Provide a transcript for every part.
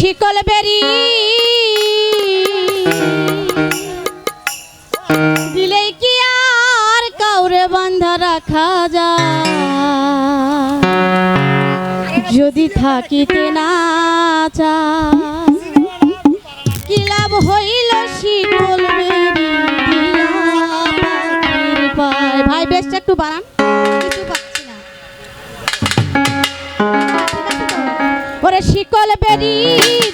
শিকল বেরি দিলে কি আর কাউরে বান্ধা রাখা যায় যদি থাকিতে না চায় কি লাভ হইল শিকল বেরি পায়। ভাই বেশটা একটু বাড়ান, কিছু পাচ্ছি না। ওরে শিকল বেরি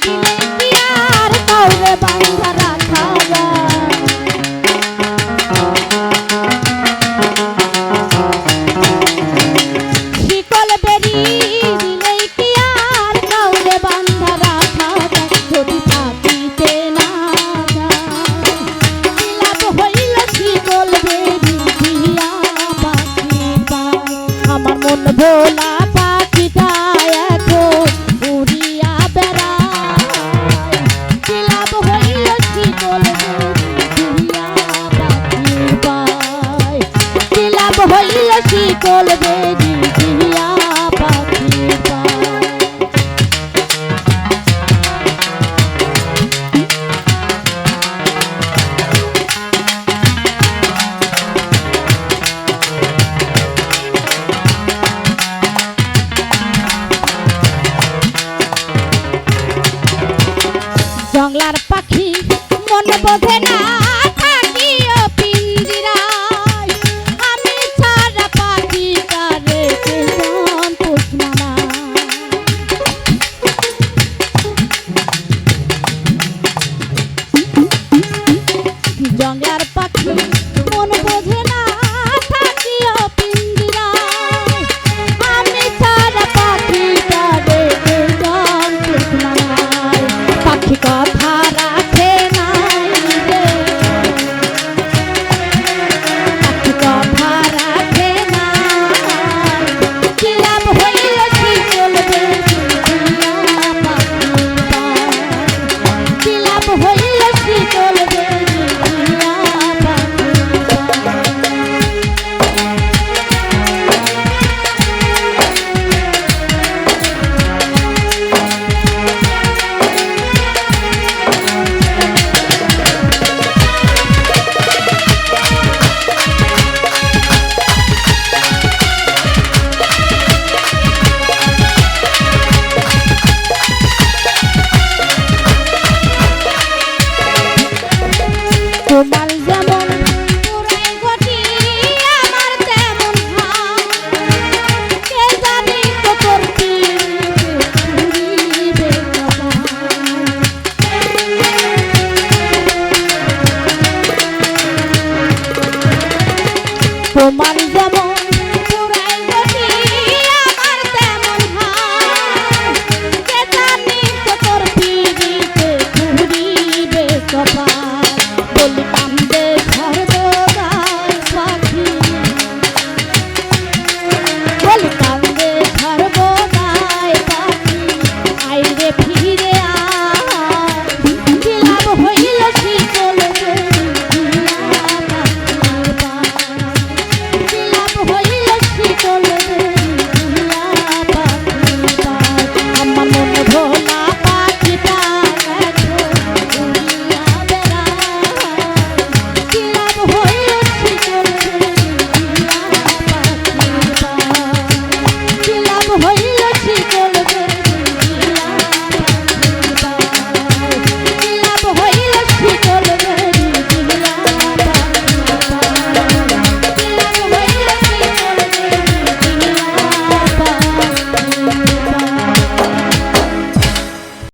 দিলে কি আর কাউরে বান্ধা রাখা যায় শিকল বেরি দিলে কি আর কাউরে বান্ধা রাখা যায় যদি থাকিতে না যায় কি লাভ হইল শিকল বেরি দিয়া পাখি পায়। আমার মন ভোলা পাখিটা এখন উড়িয়া বেড়ায় কি লাভ হইল শিকল বেরি দিয়া পাখি পায় কি লাভ হইল শিকল বেরি দিয়া পাখি পায়। জংলার